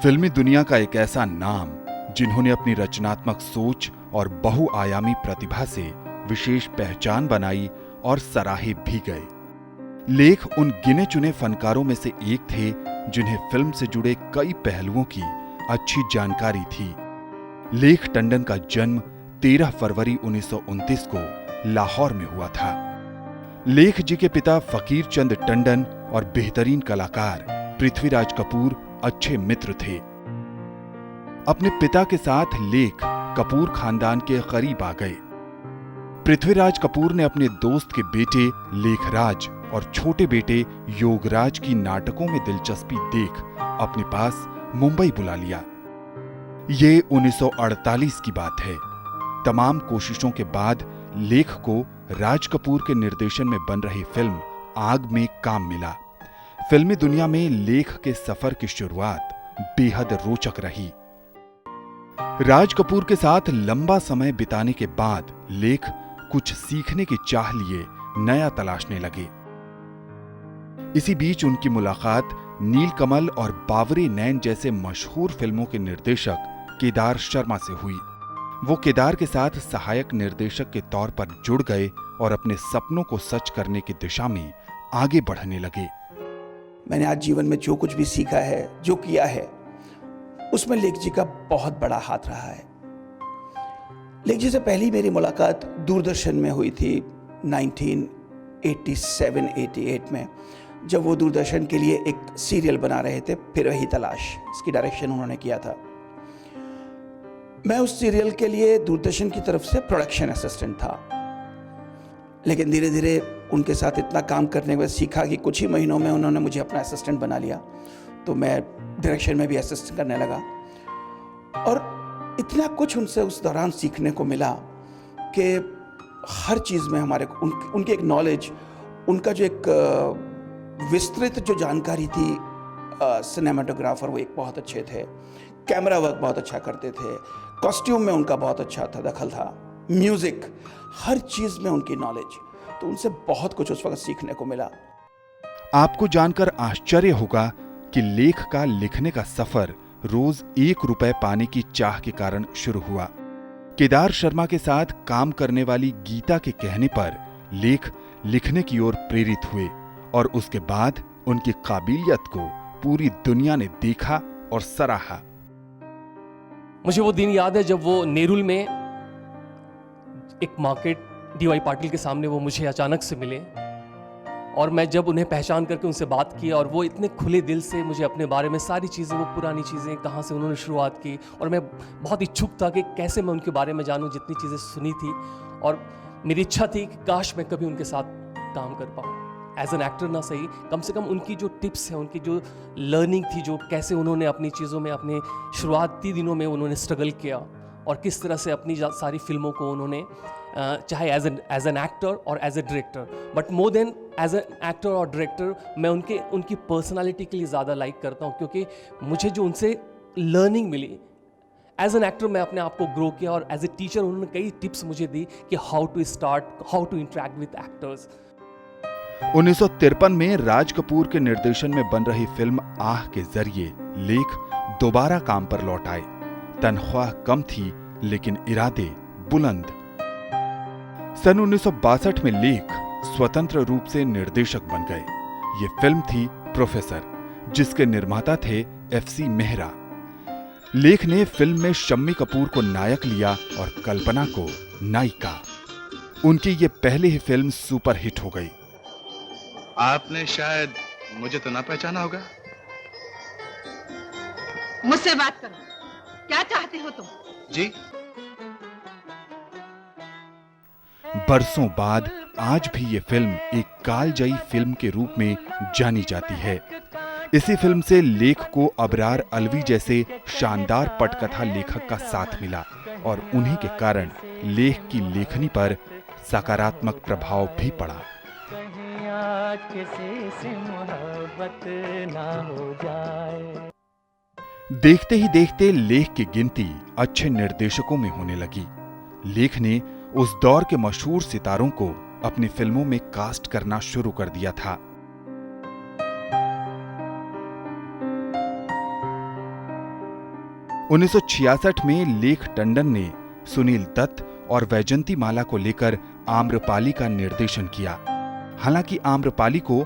फिल्मी दुनिया का एक ऐसा नाम जिन्होंने अपनी रचनात्मक सोच और बहुआयामी प्रतिभा से विशेष पहचान बनाई और सराहे भी गए। लेख उन गिने चुने फनकारों में से एक थे जिन्हें फिल्म से जुड़े कई पहलुओं की अच्छी जानकारी थी। लेख टंडन का जन्म 13 फरवरी 1929 को लाहौर में हुआ था। लेख जी के पिता फकीर चंद टंडन और बेहतरीन कलाकार पृथ्वीराज कपूर अच्छे मित्र थे। अपने पिता के साथ लेख कपूर खानदान के करीब आ गए। पृथ्वीराज कपूर ने अपने दोस्त के बेटे लेखराज और छोटे बेटे योगराज की नाटकों में दिलचस्पी देख अपने पास मुंबई बुला लिया। ये 1948 की बात है। तमाम कोशिशों के बाद लेख को राज कपूर के निर्देशन में बन रही फिल्म आग में काम मिला। फिल्मी दुनिया में लेख के सफर की शुरुआत बेहद रोचक रही। राज कपूर के साथ लंबा समय बिताने के बाद लेख कुछ सीखने की चाह लिए नया तलाशने लगे। इसी बीच उनकी मुलाकात नीलकमल और बावरी नैन जैसे मशहूर फिल्मों के निर्देशक केदार शर्मा से हुई। वो केदार के साथ सहायक निर्देशक के तौर पर जुड़ गए और अपने सपनों को सच करने की दिशा में आगे बढ़ने लगे। मैंने आज जीवन में जो कुछ भी सीखा है, जो किया है, उसमें लेख जी का बहुत बड़ा हाथ रहा है। लेख जी से पहली मेरी मुलाकात दूरदर्शन में हुई थी 1987-88 में, जब वो दूरदर्शन के लिए एक सीरियल बना रहे थे, फिर वही तलाश। इसकी डायरेक्शन उन्होंने किया था। मैं उस सीरियल के लिए दूरदर्शन की तरफ से प्रोडक्शन असिस्टेंट था, लेकिन धीरे धीरे उनके साथ इतना काम करने के बाद सीखा कि कुछ ही महीनों में उन्होंने मुझे अपना असिस्टेंट बना लिया। तो मैं डायरेक्शन में भी असिस्ट करने लगा और इतना कुछ उनसे उस दौरान सीखने को मिला कि हर चीज़ में हमारे उनकी एक नॉलेज, उनका जो एक विस्तृत जो जानकारी थी। सिनेमाटोग्राफर वो एक बहुत अच्छे थे, कैमरा वर्क बहुत अच्छा करते थे, कॉस्ट्यूम में उनका बहुत अच्छा था दखल था, म्यूजिक, हर चीज़ में उनकी नॉलेज। तो उनसे बहुत कुछ उस वक्त सीखने को मिला। आपको जानकर आश्चर्य होगा कि लेख का लिखने का सफर रोज 1 रुपए पाने की चाह के कारण शुरू हुआ। केदार शर्मा के साथ काम करने वाली गीता के कहने पर लेख लिखने की ओर प्रेरित हुए और उसके बाद उनकी काबिलियत को पूरी दुनिया ने देखा और सराहा। मुझे वो दिन याद है जब वो नेरुल में एक मार्केट डीवाई पाटिल के सामने वो मुझे अचानक से मिले और मैं जब उन्हें पहचान करके उनसे बात की और वो इतने खुले दिल से मुझे अपने बारे में सारी चीज़ें, वो पुरानी चीज़ें, कहाँ से उन्होंने शुरुआत की, और मैं बहुत इच्छुक था कि कैसे मैं उनके बारे में जानूं, जितनी चीज़ें सुनी थी। और मेरी इच्छा थी कि काश मैं कभी उनके साथ काम कर पाऊँ, एज एन एक्टर ना सही, कम से कम उनकी जो टिप्स हैं, उनकी जो लर्निंग थी, जो कैसे उन्होंने अपनी चीज़ों में अपने शुरुआती दिनों में उन्होंने स्ट्रगल किया और किस तरह से अपनी सारी फिल्मों को उन्होंने चाहे एज एन एक्टर और as a director, but more than as an actor और डायरेक्टर, मैं उनकी पर्सनालिटी के लिए ज़्यादा लाइक करता हूँ, क्योंकि मुझे जो उनसे लर्निंग मिली एज एन एक्टर, मैं अपने आप को ग्रो किया, और एज ए टीचर उन्होंने कई टिप्स मुझे दी कि how to start, how to interact with actors. 1953 में राज कपूर के निर्देशन में बन रही फिल्म आह के जरिए लेख दोबारा काम पर लौट आए। तनख्वाह कम थी लेकिन इरादे बुलंद। सन 1962 में लेख स्वतंत्र रूप से निर्देशक बन गए। ये फिल्म थी प्रोफेसर, जिसके निर्माता थे FC मेहरा। लेख ने फिल्म में शम्मी कपूर को नायक लिया और कल्पना को नायिका। उनकी ये पहली ही फिल्म सुपरहिट हो गई। आपने शायद मुझे तो ना पहचाना होगा। मुझसे बात करो, क्या चाहते हो तुम? जी, बरसों बाद आज भी ये फिल्म एक कालजयी फिल्म के रूप में जानी जाती है। इसी फिल्म से लेख को अबरार अलवी जैसे शानदार पटकथा लेखक का साथ मिला और उन्हीं के कारण लेख की लेखनी पर सकारात्मक प्रभाव भी पड़ा। देखते ही देखते लेख की गिनती अच्छे निर्देशकों में होने लगी। लेख ने उस दौर के मशहूर सितारों को अपनी फिल्मों में कास्ट करना शुरू कर दिया था। 1966 में लेख टंडन ने सुनील दत्त और वैजंती माला को लेकर आम्रपाली का निर्देशन किया। हालांकि आम्रपाली को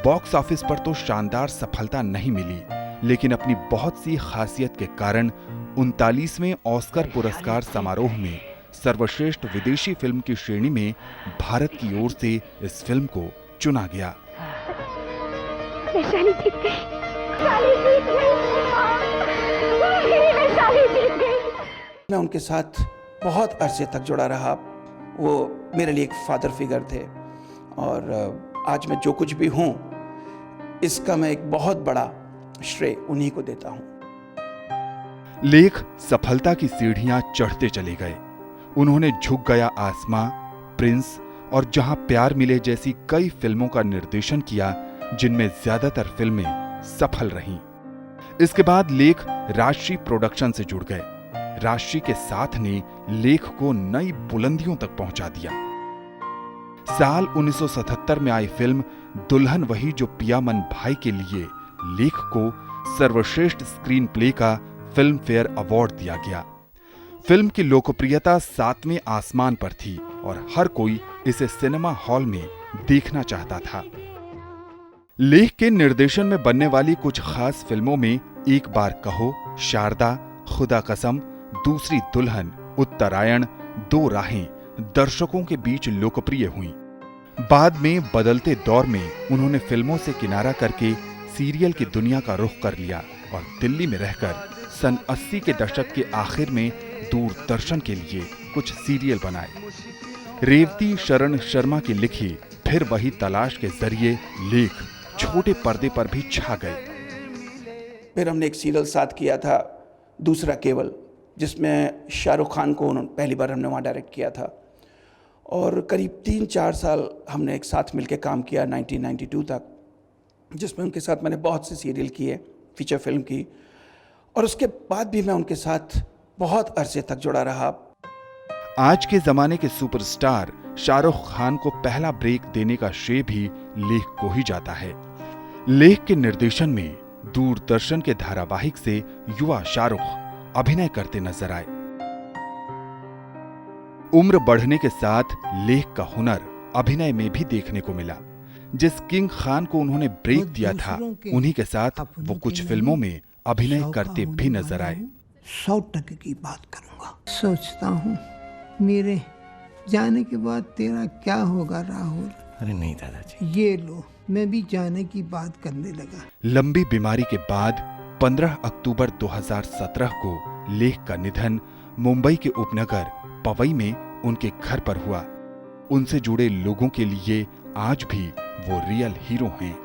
बॉक्स ऑफिस पर तो शानदार सफलता नहीं मिली, लेकिन अपनी बहुत सी खासियत के कारण 39वें ऑस्कर पुरस्कार समारोह में सर्वश्रेष्ठ विदेशी फिल्म की श्रेणी में भारत की ओर से इस फिल्म को चुना गया। वैशाली जीत गई, वैशाली जीत गई, वैशाली जीत गई। मैं उनके साथ बहुत अरसे तक जुड़ा रहा। वो मेरे लिए एक फादर फिगर थे और आज मैं जो कुछ भी हूँ इसका मैं एक बहुत बड़ा श्रेय उन्हीं को देता हूँ। लेख सफलता की सीढ़ियां चढ़ते चले गए। उन्होंने झुक गया आसमां, प्रिंस और जहां प्यार मिले जैसी कई फिल्मों का निर्देशन किया, जिनमें ज्यादातर फिल्में सफल रहीं। इसके बाद लेख राजश्री प्रोडक्शन से जुड़ गए। राजश्री के साथ ने लेख को नई बुलंदियों तक पहुंचा दिया। साल 1977 में आई फिल्म दुल्हन वही जो पिया मन भाई के लिए लेख को सर्वश्रेष्ठ स्क्रीन प्ले का फिल्म फेयर अवार्ड दिया गया। फिल्म की लोकप्रियता 7वें आसमान पर थी और हर कोई इसे सिनेमा हॉल में देखना चाहता था। लेख के निर्देशन में बनने वाली कुछ खास फिल्मों में एक बार कहो, शारदा, खुदा कसम, दूसरी दुल्हन, उत्तरायण, दो राहें दर्शकों के बीच लोकप्रिय हुई। बाद में बदलते दौर में उन्होंने फिल्मों से किनारा करके सीरियल की दुनिया का रुख कर लिया और दिल्ली में रहकर सन 80 के दशक के आखिर में दूरदर्शन के लिए कुछ सीरियल बनाए। रेवती शरण शर्मा की लिखी फिर वही तलाश के जरिए लेख छोटे पर्दे पर भी छा गए। फिर हमने एक सीरियल साथ किया था, दूसरा केवल, जिसमें शाहरुख खान को पहली बार हमने वहाँ डायरेक्ट किया था और करीब 3-4 साल हमने एक साथ मिलकर काम किया 1992 तक, जिसमें उनके साथ मैंने बहुत से सीरियल किए, फीचर फिल्म की, और उसके बाद भी मैं उनके साथ बहुत अरसे तक जुड़ा रहा। आज के जमाने के सुपरस्टार शाहरुख खान को पहला ब्रेक देने का श्रेय भी लेख को ही जाता है। लेख के निर्देशन में दूरदर्शन के धारावाहिक से युवा शाहरुख अभिनय करते नजर आए। उम्र बढ़ने के साथ लेख का हुनर अभिनय में भी देखने को मिला। जिस किंग खान को उन्होंने ब्रेक दिया था, उन्हीं के साथ वो कुछ फिल्मों में अभिनय करते भी नजर आए। 100% की बात करूंगा। सोचता हूँ मेरे जाने के बाद तेरा क्या होगा राहुल। अरे नहीं दादाजी, ये लो, मैं भी जाने की बात करने लगा। लंबी बीमारी के बाद 15 अक्टूबर 2017 को लेख का निधन मुंबई के उपनगर पवई में उनके घर पर हुआ। उनसे जुड़े लोगों के लिए आज भी वो रियल हीरो हैं।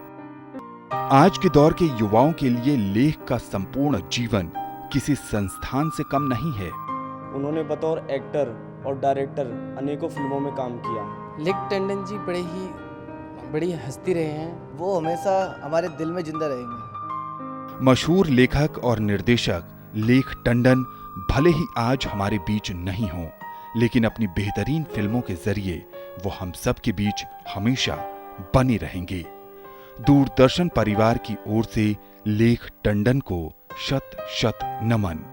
आज के दौर के युवाओं के लिए लेख का संपूर्ण जीवन किसी संस्थान से कम नहीं है। उन्होंने बतौर एक्टर और डायरेक्टर अनेकों फिल्मों में काम किया। लेख टंडन जी बड़ी हस्ती रहे हैं। वो हमेशा हमारे दिल में जिंदा रहेंगे। मशहूर लेखक और निर्देशक लेख टंडन भले ही आज हमारे बीच नहीं हो, लेकिन अपनी बेहतरीन फिल्मों के जरिए वो हम सब के बीच हमेशा बने रहेंगे। दूरदर्शन परिवार की ओर से लेख टंडन को शत शत नमन।